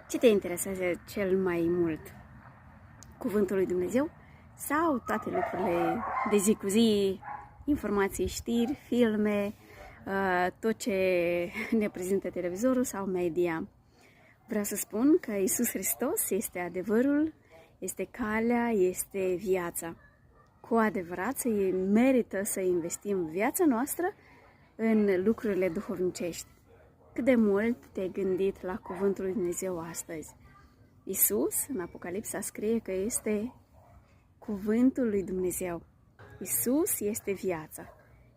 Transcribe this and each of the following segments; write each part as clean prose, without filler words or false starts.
Ce te interesează cel mai mult? Cuvântul lui Dumnezeu sau toate lucrurile de zi cu zi, informații, știri, filme, tot ce ne prezintă televizorul sau media? Vreau să spun că Iisus Hristos este adevărul, este calea, este viața. Cu adevărat merită să investim viața noastră în lucrurile duhovnicești. Cât de mult te-ai gândit la cuvântul lui Dumnezeu astăzi? Iisus, în Apocalipsa, scrie că este cuvântul lui Dumnezeu. Iisus este viața.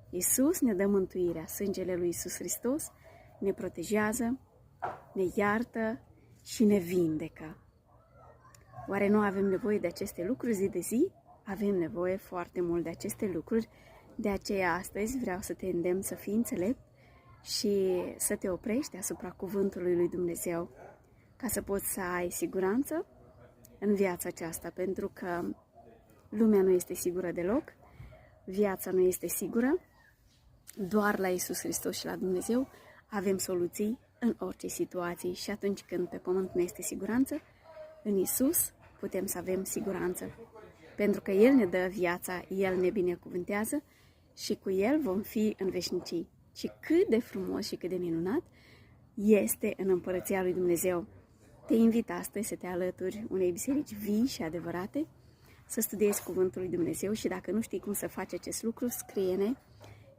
Iisus ne dă mântuirea. Sângele lui Iisus Hristos ne protejează, ne iartă și ne vindecă. Oare nu avem nevoie de aceste lucruri zi de zi? Avem nevoie foarte mult de aceste lucruri. De aceea astăzi vreau să te îndemn să fii înțelept și să te oprești asupra cuvântului lui Dumnezeu, ca să poți să ai siguranță în viața aceasta, pentru că lumea nu este sigură deloc, viața nu este sigură, doar la Iisus Hristos și la Dumnezeu avem soluții în orice situație și atunci când pe pământ nu este siguranță, în Iisus putem să avem siguranță, pentru că El ne dă viața, El ne binecuvântează și cu El vom fi în veșnicii. Și cât de frumos și cât de minunat este în Împărăția lui Dumnezeu. Te invit astăzi să te alături unei biserici vii și adevărate, să studiezi Cuvântul lui Dumnezeu și dacă nu știi cum să faci acest lucru, scrie-ne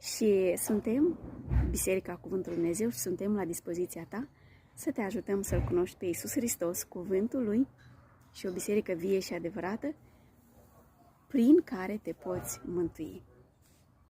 și suntem Biserica Cuvântului Dumnezeu și suntem la dispoziția ta să te ajutăm să-L cunoști pe Iisus Hristos, Cuvântul Lui și o biserică vie și adevărată prin care te poți mântui.